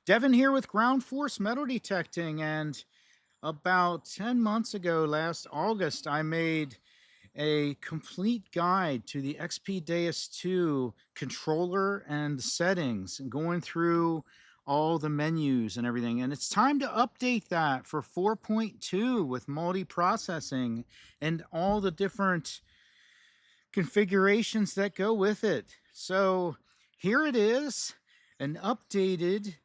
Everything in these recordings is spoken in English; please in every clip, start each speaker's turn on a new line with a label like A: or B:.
A: Devin here with Ground Force Metal Detecting, and about 10 months ago, last August, I made a complete guide to the XP Deus II controller and settings, going through all the menus and everything. And it's time to update that for 4.2 with multiprocessing and all the different configurations that go with it. So here it is, an updated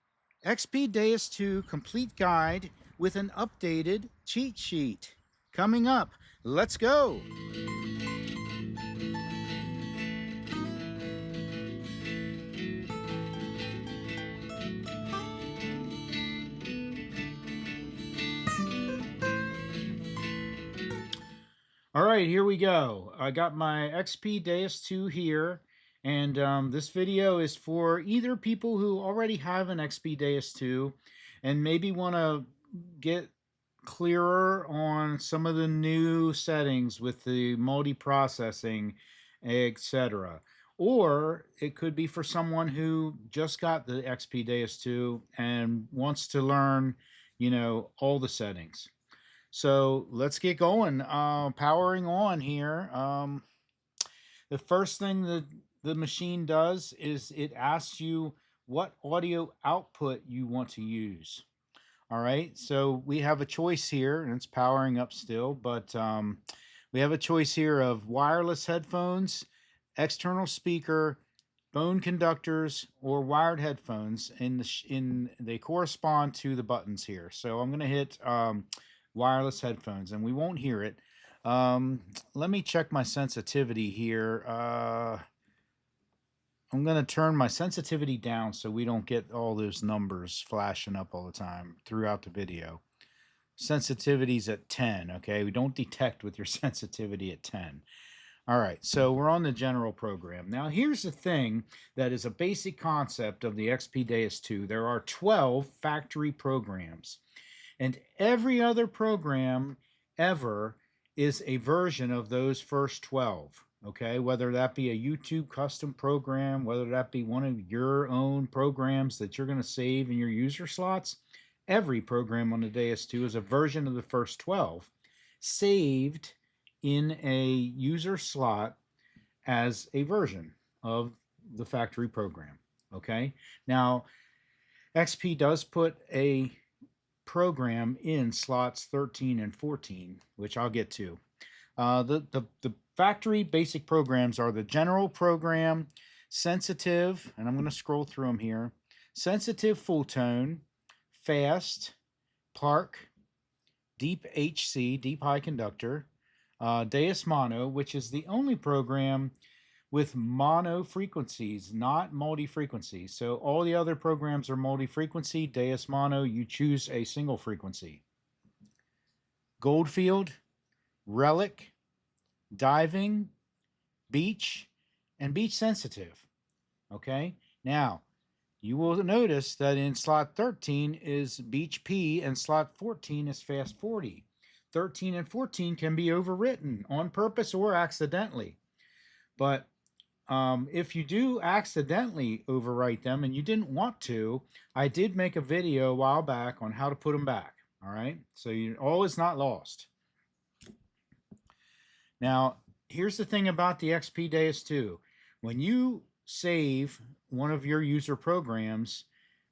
A: XP Deus 2 complete guide with an updated cheat sheet. Coming up, let's go. All right, here we go. I got my XP Deus 2 here, and this video is for either people who already have an XP Deus 2 and maybe want to get clearer on some of the new settings with the multi-processing, etc. Or it could be for someone who just got the XP Deus 2 and wants to learn, all the settings. So let's get going. Powering on here. The first thing that the machine does is it asks you what audio output you want to use. All right, so we have a choice here, and it's powering up still, but we have a choice here of wireless headphones, external speaker, bone conductors, or wired headphones. They correspond to the buttons here. So I'm going to hit wireless headphones, and we won't hear it. Let me check my sensitivity here. I'm going to turn my sensitivity down so we don't get all those numbers flashing up all the time throughout the video. Sensitivity's at 10, okay? We don't detect with your sensitivity at 10. All right, so we're on the general program. Now, here's the thing that is a basic concept of the XP Deus 2. There are 12 factory programs, and every other program ever is a version of those first 12. Okay, whether that be a YouTube custom program, whether that be one of your own programs that you're going to save in your user slots, every program on the Deus 2 is a version of the first 12 saved in a user slot as a version of the factory program. Okay, now XP does put a program in slots 13 and 14, which I'll get to. The factory basic programs are the general program, sensitive, and I'm going to scroll through them here, sensitive full tone, fast, park, deep HC, deep high conductor, Deus Mono, which is the only program with mono frequencies, not multi-frequency. So all the other programs are multi-frequency. Deus Mono, you choose a single frequency. Goldfield, Relic, Diving, Beach, and Beach Sensitive. Okay, now you will notice that in slot 13 is Beach P and slot 14 is Fast 40. 13 and 14 can be overwritten on purpose or accidentally. But if you do accidentally overwrite them and you didn't want to, I did make a video a while back on how to put them back. All right, so all is not lost. Now, here's the thing about the XP Deus 2. When you save one of your user programs,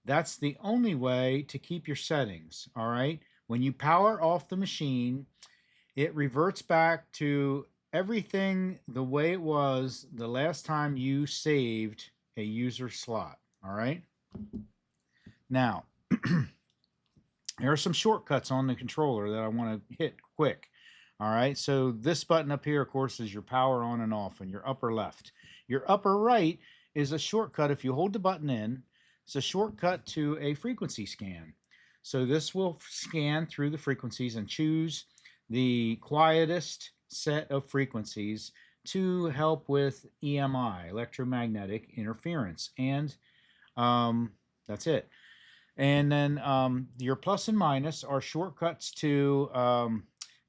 A: that's the only way to keep your settings, all right? When you power off the machine, it reverts back to everything the way it was the last time you saved a user slot, all right? Now, there are some shortcuts on the controller that I want to hit quick. All right, so this button up here, of course, is your power on and off in your upper left. Your upper right is a shortcut. If you hold the button in, it's a shortcut to a frequency scan. So this will scan through the frequencies and choose the quietest set of frequencies to help with EMI, electromagnetic interference. And that's it. And then your plus and minus are shortcuts to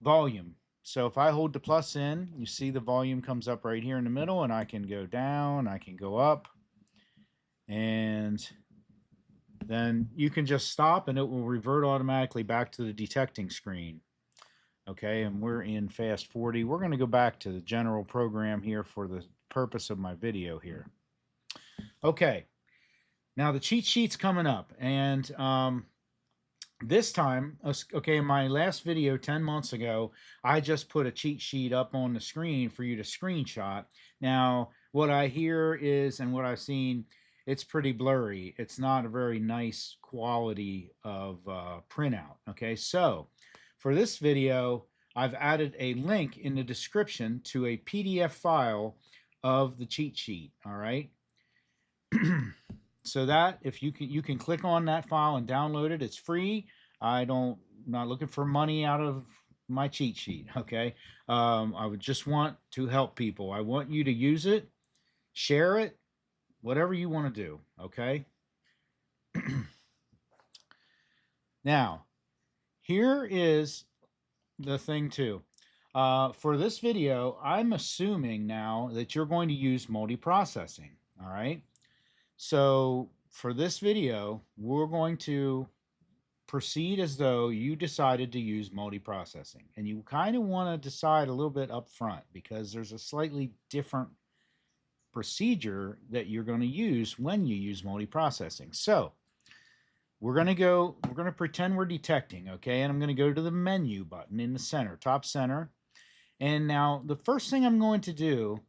A: volume. So if I hold the plus in, you see the volume comes up right here in the middle, and I can go down, I can go up, and then you can just stop and it will revert automatically back to the detecting screen. Okay, and we're in fast 40. We're going to go back to the general program here for the purpose of my video here. Okay, now the cheat sheet's coming up, and this time, okay, in my last video 10 months ago, I just put a cheat sheet up on the screen for you to screenshot. Now, what I hear is, and what I've seen, it's pretty blurry. It's not a very nice quality of printout, okay? So, for this video, I've added a link in the description to a PDF file of the cheat sheet, all right? So that if you can click on that file and download it. It's free. Not looking for money out of my cheat sheet. Okay, I would just want to help people. I want you to use it, share it, whatever you want to do. Okay. Now, here is the thing too. For this video, I'm assuming now that you're going to use multiprocessing. All right. So for this video, we're going to proceed as though you decided to use multiprocessing. And you kind of want to decide a little bit up front because there's a slightly different procedure that you're going to use when you use multiprocessing. So we're going to pretend we're detecting, okay? And I'm going to go to the menu button in the center, top center. And now the first thing I'm going to do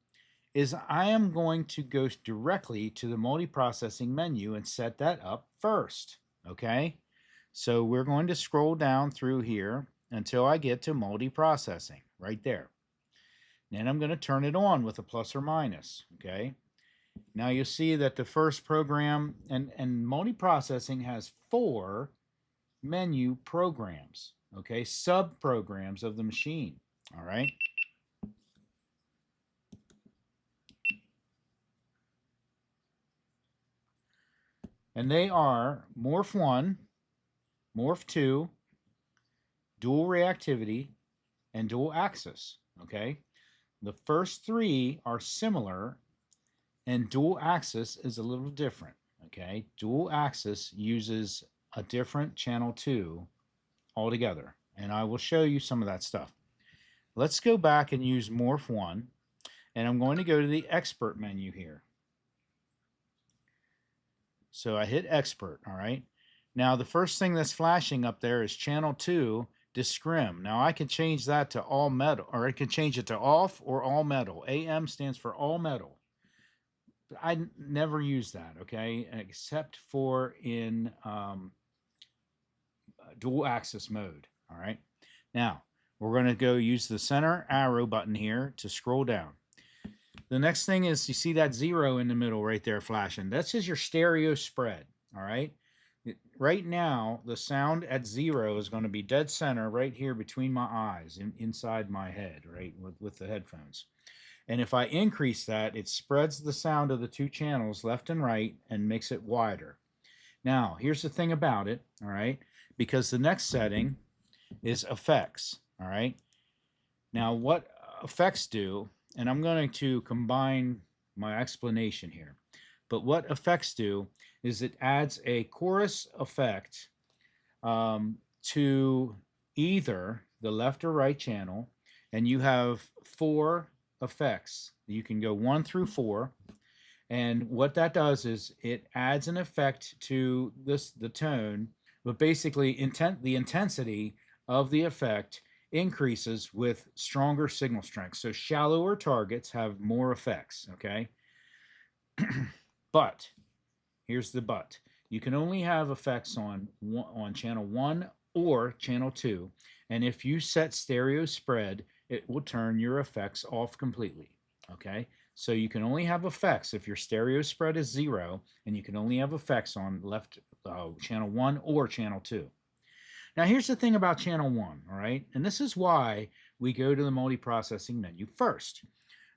A: is I am going to go directly to the multiprocessing menu and set that up first, okay? So we're going to scroll down through here until I get to multiprocessing, right there. Then I'm going to turn it on with a plus or minus, okay? Now you'll see that the first program, and multiprocessing has 4 menu programs, okay? Sub-programs of the machine, all right? And they are Morph 1, Morph 2, Dual Reactivity, and Dual Axis, okay? The first 3 are similar, and Dual Axis is a little different, okay? Dual Axis uses a different channel 2 altogether, and I will show you some of that stuff. Let's go back and use Morph 1, and I'm going to go to the Expert menu here. So I hit Expert, all right? Now the first thing that's flashing up there is channel 2, Discrim. Now I can change that to all metal, or I can change it to off or all metal. AM stands for all metal. But I never use that, okay, except for in dual axis mode, all right? Now we're going to go use the center arrow button here to scroll down. The next thing is, you see that 0 in the middle right there flashing. That's just your stereo spread, all right? Right now, the sound at 0 is going to be dead center right here between my eyes, inside my head, right, with the headphones. And if I increase that, it spreads the sound of the 2 channels left and right and makes it wider. Now, here's the thing about it, all right, because the next setting is effects, all right? Now, what effects do, and I'm going to combine my explanation here, but what effects do is it adds a chorus effect to either the left or right channel, and you have 4 effects. You can go 1 through 4, and what that does is it adds an effect to the tone, but basically the intensity of the effect increases with stronger signal strength. So shallower targets have more effects, okay? But here's the but. You can only have effects on channel 1 or channel 2, and if you set stereo spread, it will turn your effects off completely, okay? So you can only have effects if your stereo spread is 0, and you can only have effects on channel 1 or channel 2. Now here's the thing about channel 1, all right? And this is why we go to the multiprocessing menu first.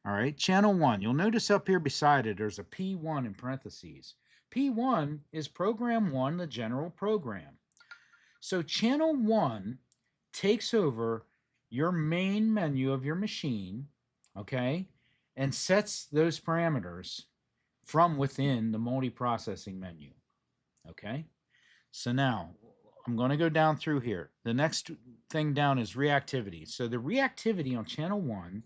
A: All right, channel 1. You'll notice up here beside it, there's a P1 in parentheses. P1 is program 1, the general program. So channel 1 takes over your main menu of your machine, okay, and sets those parameters from within the multiprocessing menu, okay? So now I'm going to go down through here. The next thing down is reactivity. So the reactivity on channel 1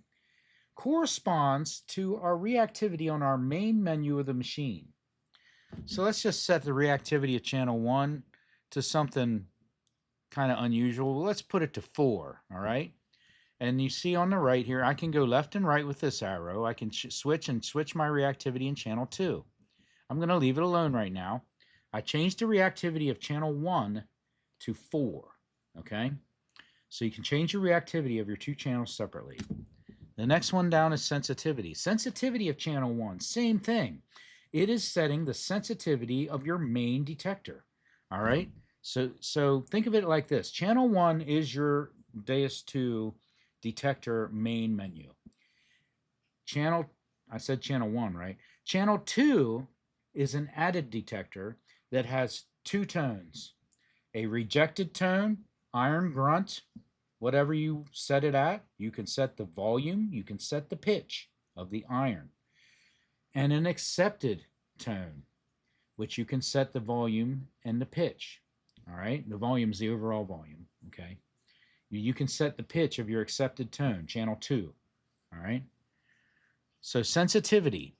A: corresponds to our reactivity on our main menu of the machine. So let's just set the reactivity of channel 1 to something kind of unusual. Let's put it to 4, all right? And you see on the right here, I can go left and right with this arrow. I can switch my reactivity in channel 2. I'm going to leave it alone right now. I changed the reactivity of channel 1 to 4, okay? So you can change your reactivity of your two channels separately. The next one down is sensitivity. Sensitivity of channel 1, same thing. It is setting the sensitivity of your main detector, all right? So think of it like this. Channel 1 is your Deus II detector main menu. I said channel 1, right? Channel 2 is an added detector that has two tones. A rejected tone, iron grunt, whatever you set it at. You can set the volume, you can set the pitch of the iron. And an accepted tone, which you can set the volume and the pitch. All right, the volume is the overall volume. Okay, you can set the pitch of your accepted tone, channel 2. All right, so sensitivity.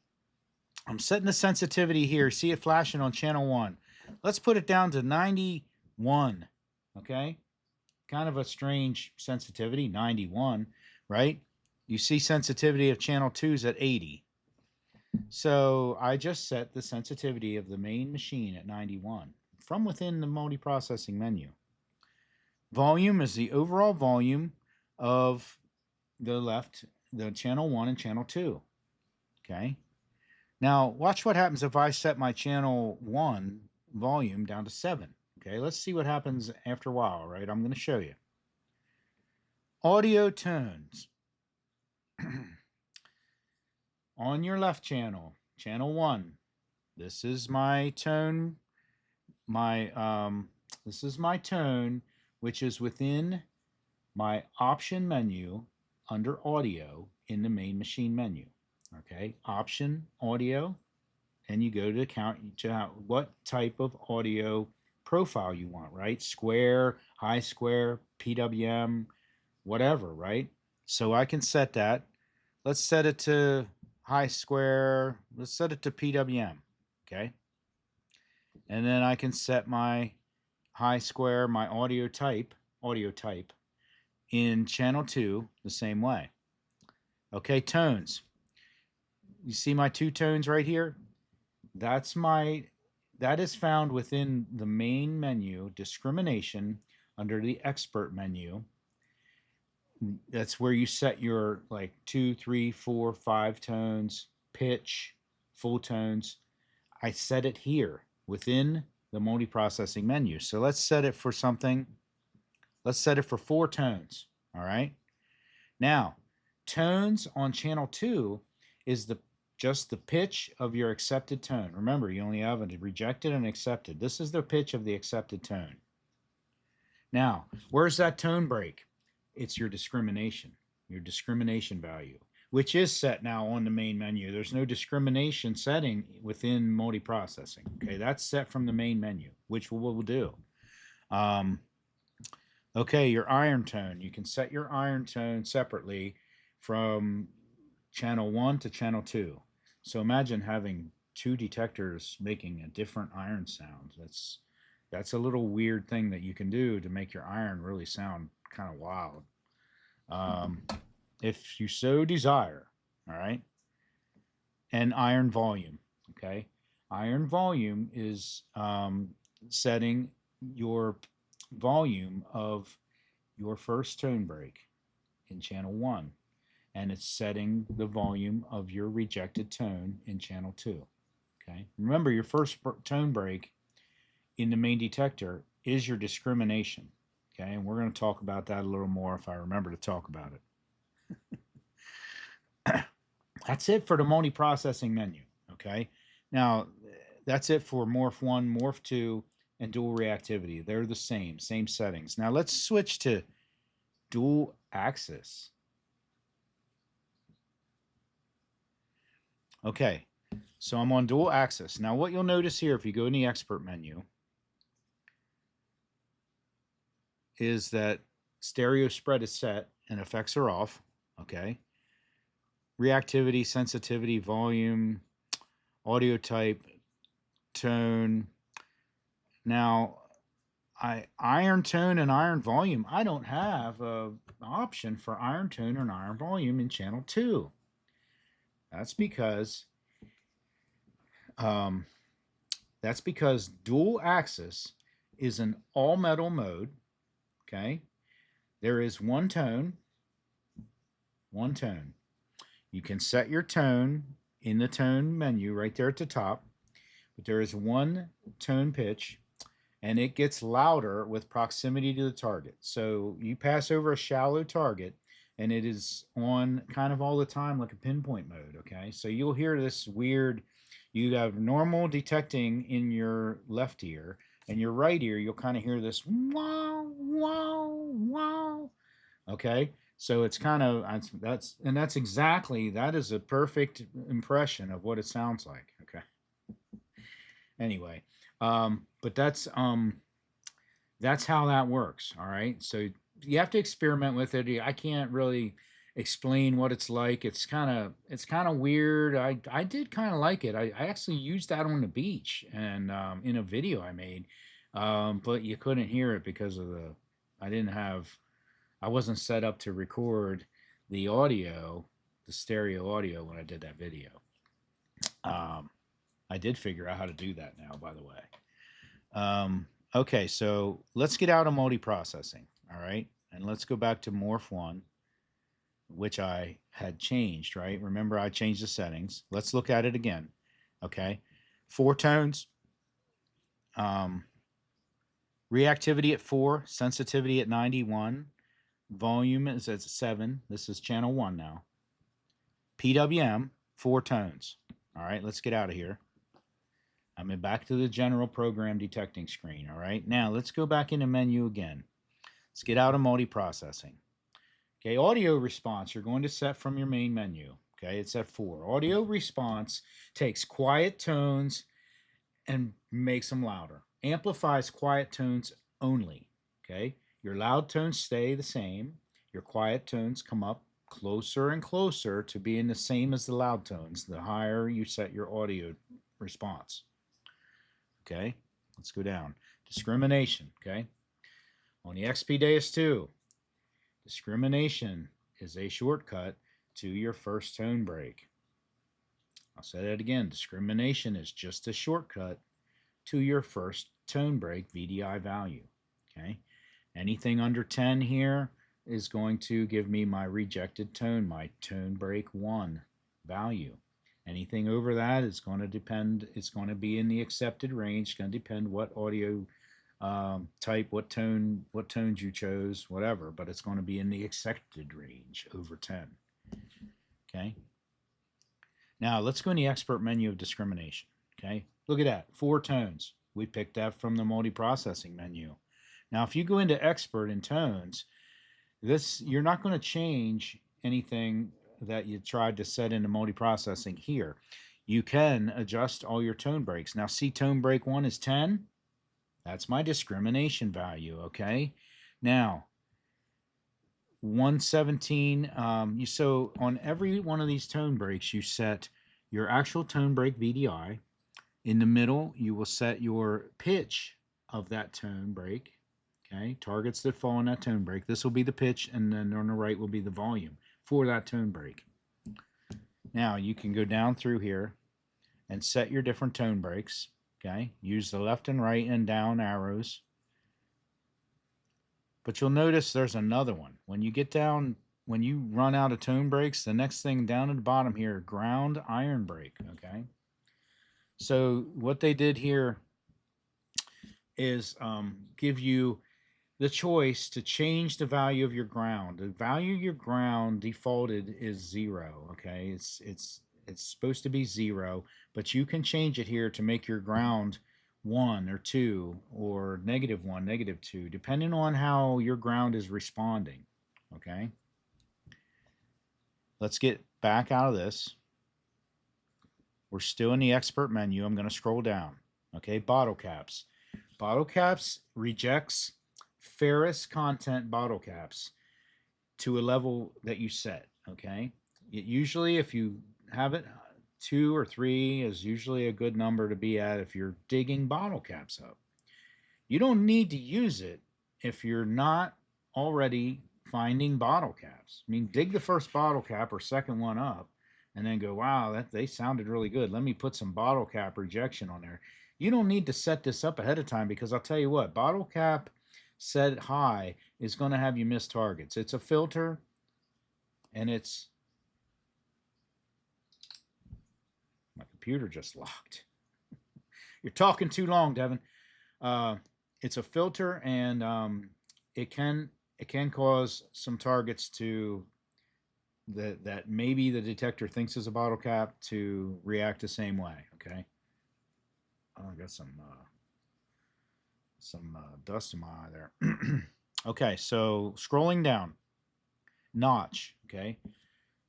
A: I'm setting the sensitivity here. See it flashing on channel 1. Let's put it down to 91. Okay, kind of a strange sensitivity, 91, right? You see sensitivity of channel 2 is at 80. So I just set the sensitivity of the main machine at 91 from within the multiprocessing menu. Volume is the overall volume of the channel 1 and channel 2. Okay. Now watch what happens if I set my channel 1 volume down to 7. Okay, let's see what happens after a while, right? I'm going to show you. Audio tones. On your left channel, channel 1, this is my tone, this is my tone, which is within my option menu under audio in the main machine menu. Okay, option audio, and you go to what type of audio profile you want, right? Square, high square, PWM, whatever, right? So I can set that. Let's set it to high square. Let's set it to PWM, okay? And then I can set my high square, my audio type in channel 2 the same way. Okay, tones. You see my two tones right here? That is found within the main menu, discrimination, under the expert menu. That's where you set your like 2, 3, 4, 5 tones, pitch, full tones. I set it here within the multiprocessing menu. So let's set it for something. Let's set it for 4 tones. All right. Now, tones on channel 2 is just the pitch of your accepted tone. Remember, you only have a rejected and accepted. This is the pitch of the accepted tone. Now, where's that tone break? It's your discrimination value, which is set now on the main menu. There's no discrimination setting within multiprocessing. Okay, that's set from the main menu, which we'll do. Okay, your iron tone. You can set your iron tone separately from channel 1 to channel 2. So imagine having 2 detectors making a different iron sound. That's a little weird thing that you can do to make your iron really sound kind of wild. If you so desire, all right? And iron volume, okay? Iron volume is setting your volume of your first tone break in channel 1, and it's setting the volume of your rejected tone in channel 2, okay? Remember, your first tone break in the main detector is your discrimination, okay? And we're going to talk about that a little more if I remember to talk about it. That's it for the multiprocessing menu, okay? Now, that's it for Morph 1, Morph 2, and dual reactivity. They're the same settings. Now, let's switch to dual axis. Okay, so I'm on dual axis. Now, what you'll notice here, if you go in the expert menu, is that stereo spread is set and effects are off. Okay. Reactivity, sensitivity, volume, audio type, tone. Now, iron tone and iron volume. I don't have a option for iron tone and iron volume in channel 2. That's because um, dual axis is an all metal mode. Okay, there is one tone. You can set your tone in the tone menu right there at the top, but there is one tone pitch, and it gets louder with proximity to the target. So you pass over a shallow target, and it is on kind of all the time like a pinpoint mode. Okay, so you'll hear this weird. You have normal detecting in your left ear, and your right ear, you'll kind of hear this wow, wow, wow. Okay, so it's kind of that is a perfect impression of what it sounds like. Okay, anyway, but that's how that works. All right, so you have to experiment with it. I can't really explain what it's like. It's kind of weird. I did kind of like it. I actually used that on the beach and in a video I made, but you couldn't hear it because of the I didn't have I wasn't set up to record the audio, the stereo audio when I did that video. Um, I did figure out how to do that now, by the way. Okay, so let's get out of multiprocessing, all right? And let's go back to Morph 1, which I had changed, right? Remember, I changed the settings. Let's look at it again, okay? 4 tones, reactivity at 4, sensitivity at 91, volume is at 7. This is channel 1 now. PWM, 4 tones. All right, let's get out of here. I'm back to the general program detecting screen. All right, now let's go back into menu again. Let's get out of multiprocessing. Okay, audio response, you're going to set from your main menu. Okay, it's at 4. Audio response takes quiet tones and makes them louder. Amplifies quiet tones only. Okay, your loud tones stay the same. Your quiet tones come up closer and closer to being the same as the loud tones, the higher you set your audio response. Okay, let's go down. Discrimination, okay? On the XP Deus II, discrimination is a shortcut to your first tone break. I'll say that again. Discrimination is just a shortcut to your first tone break VDI value, okay? Anything under 10 here is going to give me my rejected tone, my tone break 1 value. Anything over that is going to depend, it's going to be in the accepted range. It's going to depend what audio type, what tones you chose, whatever, but it's going to be in the accepted range over 10. Okay. Now let's go in the expert menu of discrimination. Okay. Look at that, 4 tones. We picked that from the multiprocessing menu. Now, if you go into expert in tones, you're not going to change anything that you tried to set into multiprocessing here. You can adjust all your tone breaks. Now, see, tone break 1 is 10. That's my discrimination value, okay? Now, 117, so on every one of these tone breaks, you set your actual tone break VDI. In the middle, you will set your pitch of that tone break, okay? Targets that fall in that tone break. This will be the pitch, and then on the right will be the volume for that tone break. Now, you can go down through here and set your different tone breaks, okay? Use the left and right and down arrows. But you'll notice there's another one. When you get down, when you run out of tone breaks, the next thing down at the bottom here, ground iron break, okay? So what they did here is give you the choice to change the value of your ground. The value of your ground defaulted is 0, okay? It's supposed to be 0, but you can change it here to make your ground 1 or 2 or -1, -2, depending on how your ground is responding, okay? Let's get back out of this. We're still in the expert menu. I'm going to scroll down, okay? Bottle caps. Bottle caps rejects ferrous content bottle caps to a level that you set, okay? Usually, if you have it, 2 or 3 is usually a good number to be at if you're digging bottle caps up. You don't need to use it if you're not already finding bottle caps. I mean, dig the first bottle cap or second one up and then go, wow, they sounded really good. Let me put some bottle cap rejection on there. You don't need to set this up ahead of time, because I'll tell you what, bottle cap set high is going to have you miss targets. It's a filter, and it's, my computer just locked. You're talking too long, Devin. It's a filter, and it can cause some targets to that maybe the detector thinks is a bottle cap to react the same way. Okay. Oh, I got some dust in my eye there. Okay, so scrolling down, notch. Okay,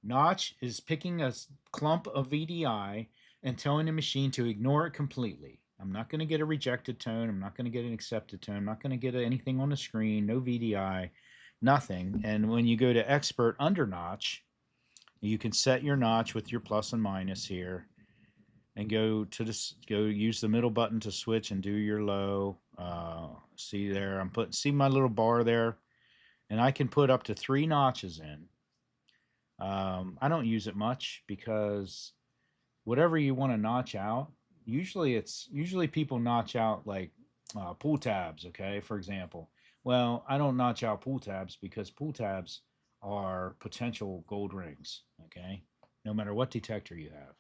A: notch is picking a clump of VDI and telling the machine to ignore it completely. I'm not going to get a rejected tone. I'm not going to get an accepted tone. I'm not going to get anything on the screen. No VDI, nothing. And when you go to expert under notch, you can set your notch with your plus and minus here, and go use the middle button to switch and do your low. See there, see my little bar there, and I can put up to 3 notches in. I don't use it much, because whatever you want to notch out, usually people notch out like pull tabs, okay, for example. Well, I don't notch out pull tabs, because pull tabs are potential gold rings, okay, no matter what detector you have.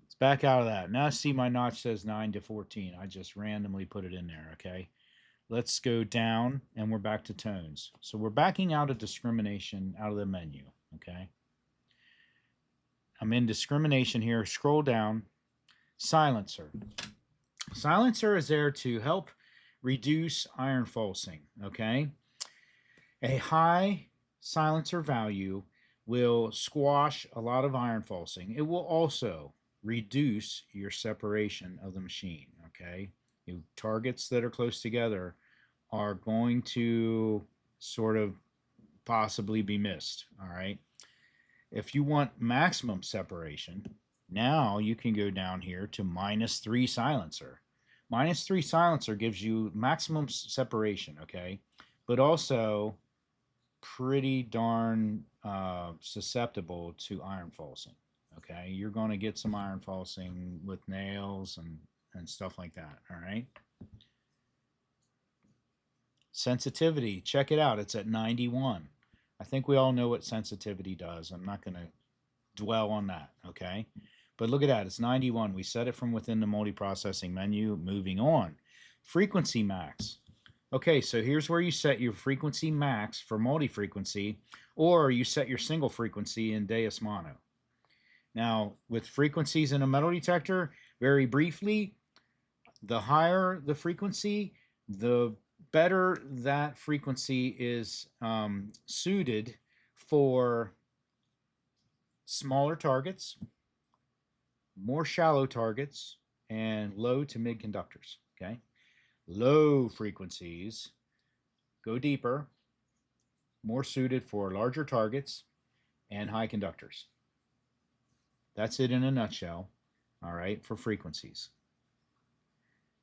A: Let's back out of that. Now see, my notch says 9 to 14. I just randomly put it in there, okay. Let's go down, and we're back to tones. So we're backing out of discrimination out of the menu, okay. I'm in discrimination here. Scroll down. Silencer. Silencer is there to help reduce iron falsing, okay. A high silencer value will squash a lot of iron falsing. It will also reduce your separation of the machine, okay. Targets that are close together are going to sort of possibly be missed, all right. If you want maximum separation, now you can go down here to -3 silencer. -3 silencer gives you maximum separation, okay, but also pretty darn susceptible to iron falsing, okay. You're going to get some iron falsing with nails and stuff like that, all right. Sensitivity, check it out, it's at 91. I think we all know what sensitivity does. I'm not going to dwell on that, okay? But look at that, it's 91. We set it from within the multiprocessing menu. Moving on. Frequency max. Okay, so here's where you set your frequency max for multi-frequency, or you set your single frequency in Deus Mono. Now, with frequencies in a metal detector, very briefly, the higher the frequency, the better that frequency is suited for smaller targets, more shallow targets, and low to mid conductors, okay? Low frequencies go deeper, more suited for larger targets and high conductors. That's it in a nutshell, all right, for frequencies.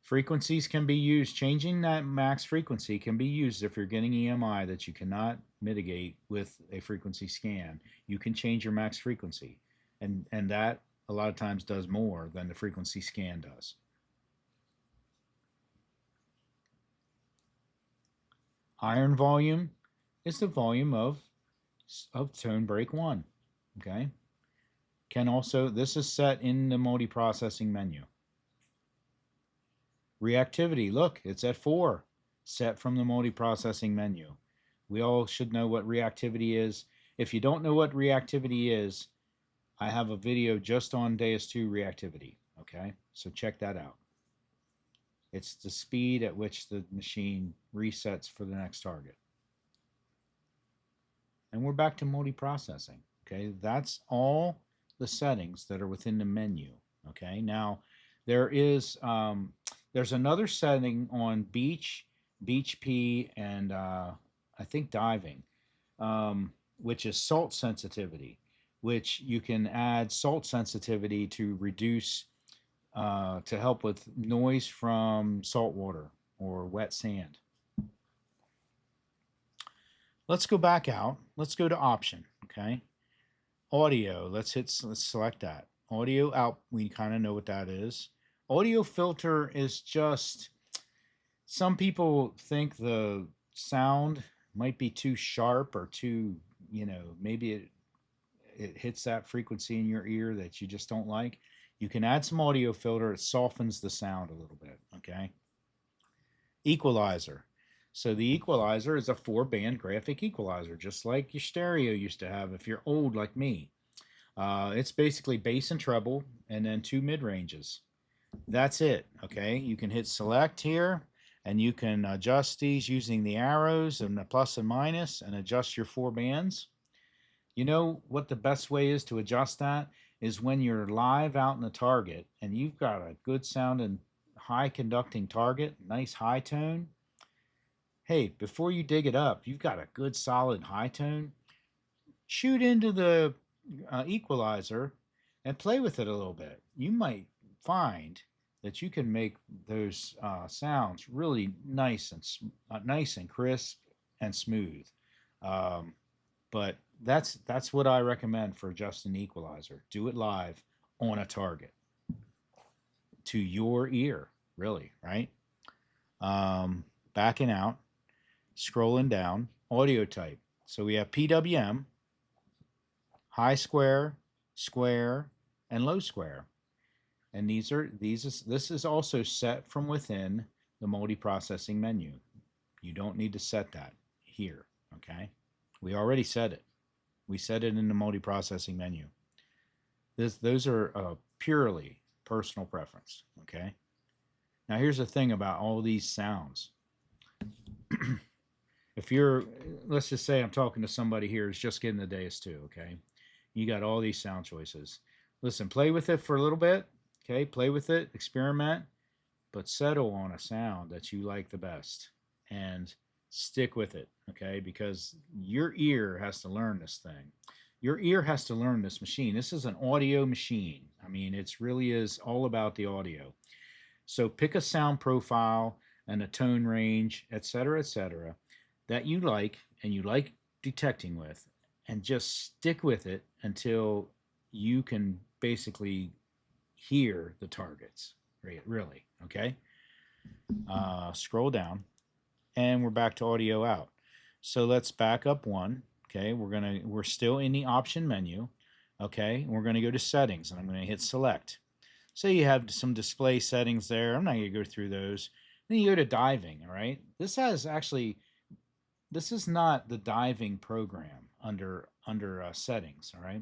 A: Frequencies can be used, changing that max frequency can be used if you're getting EMI that you cannot mitigate with a frequency scan. You can change your max frequency, and that a lot of times does more than the frequency scan does. Iron volume is the volume of tone break 1, okay? Can also, this is set in the multiprocessing menu. Reactivity, look, it's at 4, set from the multiprocessing menu. We all should know what reactivity is. If you don't know what reactivity is, I have a video just on Deus II reactivity, okay? So check that out. It's the speed at which the machine resets for the next target. And we're back to multiprocessing, okay? That's all the settings that are within the menu, okay? Now, there's another setting on beach beach pea, and I think diving, which is salt sensitivity, which you can add salt sensitivity to reduce, to help with noise from salt water or wet sand. Let's go back out. Let's go to option, okay? Audio, let's select that. Audio out, we kind of know what that is. Audio filter is just, some people think the sound might be too sharp or too, maybe it hits that frequency in your ear that you just don't like. You can add some audio filter, it softens the sound a little bit, okay? Equalizer. So the equalizer is a 4-band graphic equalizer, just like your stereo used to have if you're old like me. It's basically bass and treble and then 2 mid-ranges. That's it, okay? You can hit select here and you can adjust these using the arrows and the plus and minus and adjust your 4 bands. You know what the best way is to adjust that is when you're live out in the target and you've got a good sounding high conducting target, nice high tone. Hey, before you dig it up, you've got a good solid high tone. Shoot into the equalizer and play with it a little bit. You might find that you can make those sounds really nice and crisp and smooth. Um, but that's what I recommend for adjusting the equalizer. Do it live on a target to your ear, really, right? Backing out, scrolling down, audio type. So we have PWM, high square, square, and low square. And this is also set from within the multiprocessing menu. You don't need to set that here, okay? We already set it. We set it in the multiprocessing menu. Those are purely personal preference, okay? Now here's the thing about all these sounds. If you're, let's just say I'm talking to somebody here who's just getting the Deus II, okay? You got all these sound choices. Listen, play with it for a little bit, okay? Play with it, experiment, but settle on a sound that you like the best and stick with it, okay? Because your ear has to learn this thing. Your ear has to learn this machine. This is an audio machine. I mean, it really is all about the audio. So pick a sound profile and a tone range, etc., that you like and you like detecting with, and just stick with it until you can basically hear the targets, really, okay? Scroll down, and we're back to audio out. So let's back up one, okay? We're still in the option menu, okay? We're gonna go to settings, and I'm gonna hit select. So you have some display settings there. I'm not gonna go through those. Then you go to diving, all right? This is not the diving program under settings, all right?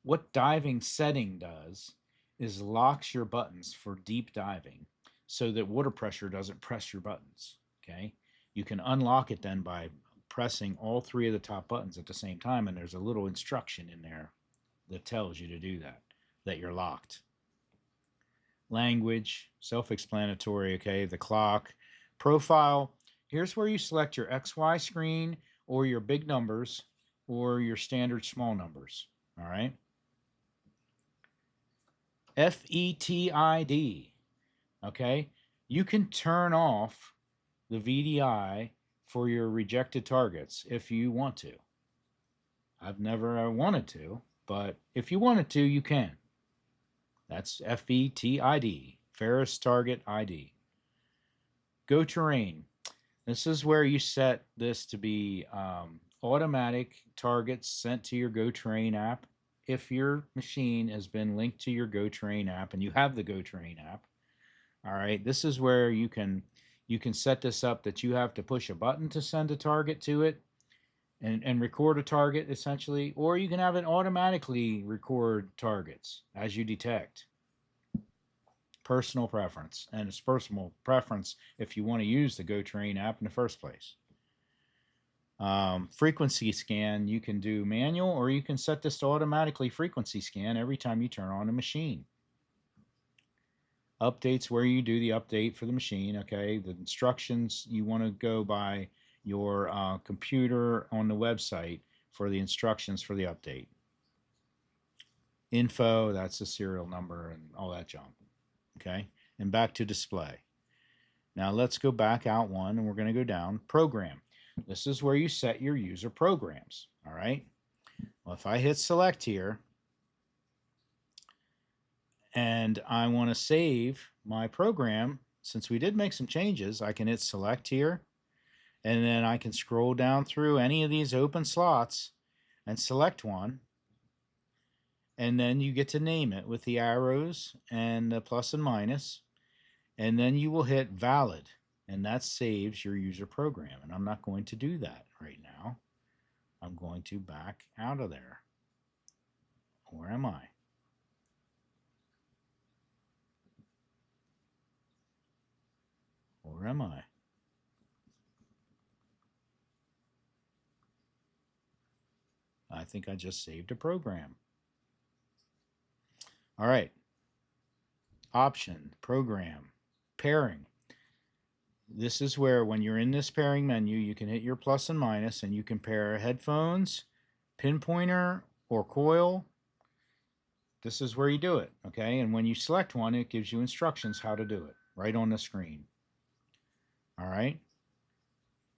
A: What diving setting does is locks your buttons for deep diving so that water pressure doesn't press your buttons, okay? You can unlock it then by pressing all 3 of the top buttons at the same time, and there's a little instruction in there that tells you to do that you're locked. Language, self-explanatory, okay? The clock, profile. Here's where you select your XY screen or your big numbers or your standard small numbers, all right? FETID, okay? You can turn off the VDI for your rejected targets if you want to. I've never wanted to, but if you wanted to, you can. That's FETID, Ferris Target ID. Go terrain. This is where you set this to be automatic targets sent to your Go Terrain app. If your machine has been linked to your Go Terrain app and you have the Go Terrain app, all right, this is where you can set this up that you have to push a button to send a target to it and record a target essentially, or you can have it automatically record targets as you detect. Personal preference, and it's personal preference if you want to use the Go Terrain app in the first place. Frequency scan, you can do manual, or you can set this to automatically frequency scan every time you turn on a machine. Updates where you do the update for the machine. Okay, the instructions you want to go by your computer on the website for the instructions for the update. Info, that's the serial number and all that junk. Okay, and back to display. Now let's go back out one, and we're going to go down program. This is where you set your user programs. All right. Well, if I hit select here and I want to save my program, since we did make some changes, I can hit select here, and then I can scroll down through any of these open slots and select one, and then you get to name it with the arrows and the plus and minus, and then you will hit valid, and that saves your user program. And I'm not going to do that right now. I'm going to back out of there. Where am I? Where am I? I think I just saved a program. All right. Option, program, pairing. This is where when you're in this pairing menu, you can hit your plus and minus, and you can pair headphones, pinpointer, or coil. This is where you do it, okay? And when you select one, it gives you instructions how to do it right on the screen. All right.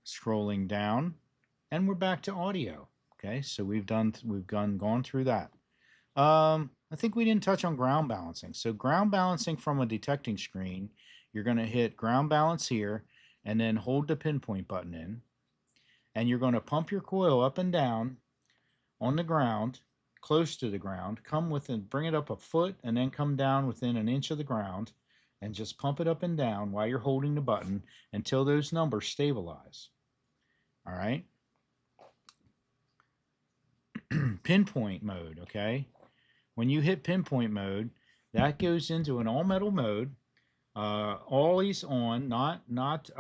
A: Scrolling down, and we're back to audio. Okay, so we've gone through that. I think we didn't touch on ground balancing. So ground balancing from a detecting screen, you're going to hit ground balance here, and then hold the pinpoint button in, and you're going to pump your coil up and down on the ground, close to the ground. Come within, bring it up a foot, and then come down within an inch of the ground, and just pump it up and down while you're holding the button until those numbers stabilize. All right. Pinpoint mode, okay? When you hit pinpoint mode, that goes into an all metal mode, always on, not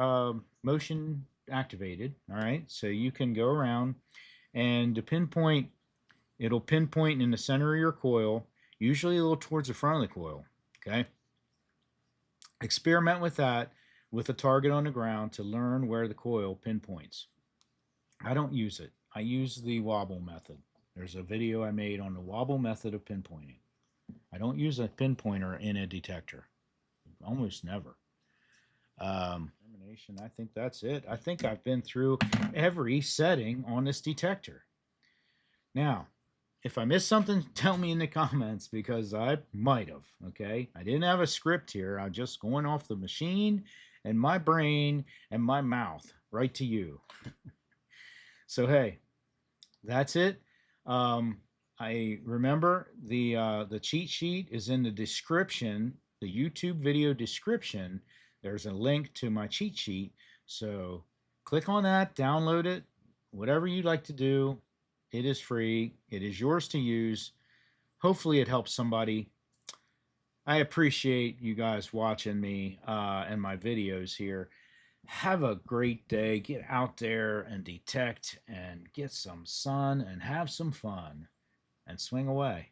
A: motion activated. All right, so you can go around, and the pinpoint, it'll pinpoint in the center of your coil, usually a little towards the front of the coil. Okay, experiment with that with a target on the ground to learn where the coil pinpoints. I don't use it. I use the wobble method. There's a video I made on the wobble method of pinpointing. I don't use a pinpointer in a detector. Almost never. Termination, I think that's it. I think I've been through every setting on this detector. Now, if I missed something, tell me in the comments, because I might have, okay? I didn't have a script here. I'm just going off the machine and my brain and my mouth right to you. So, hey, that's it. I remember the cheat sheet is in the description, the YouTube video description. There's a link to my cheat sheet. So click on that, download it, whatever you'd like to do. It is free. It is yours to use. Hopefully it helps somebody. I appreciate you guys watching me and my videos here. Have a great day. Get out there and detect and get some sun and have some fun and swing away.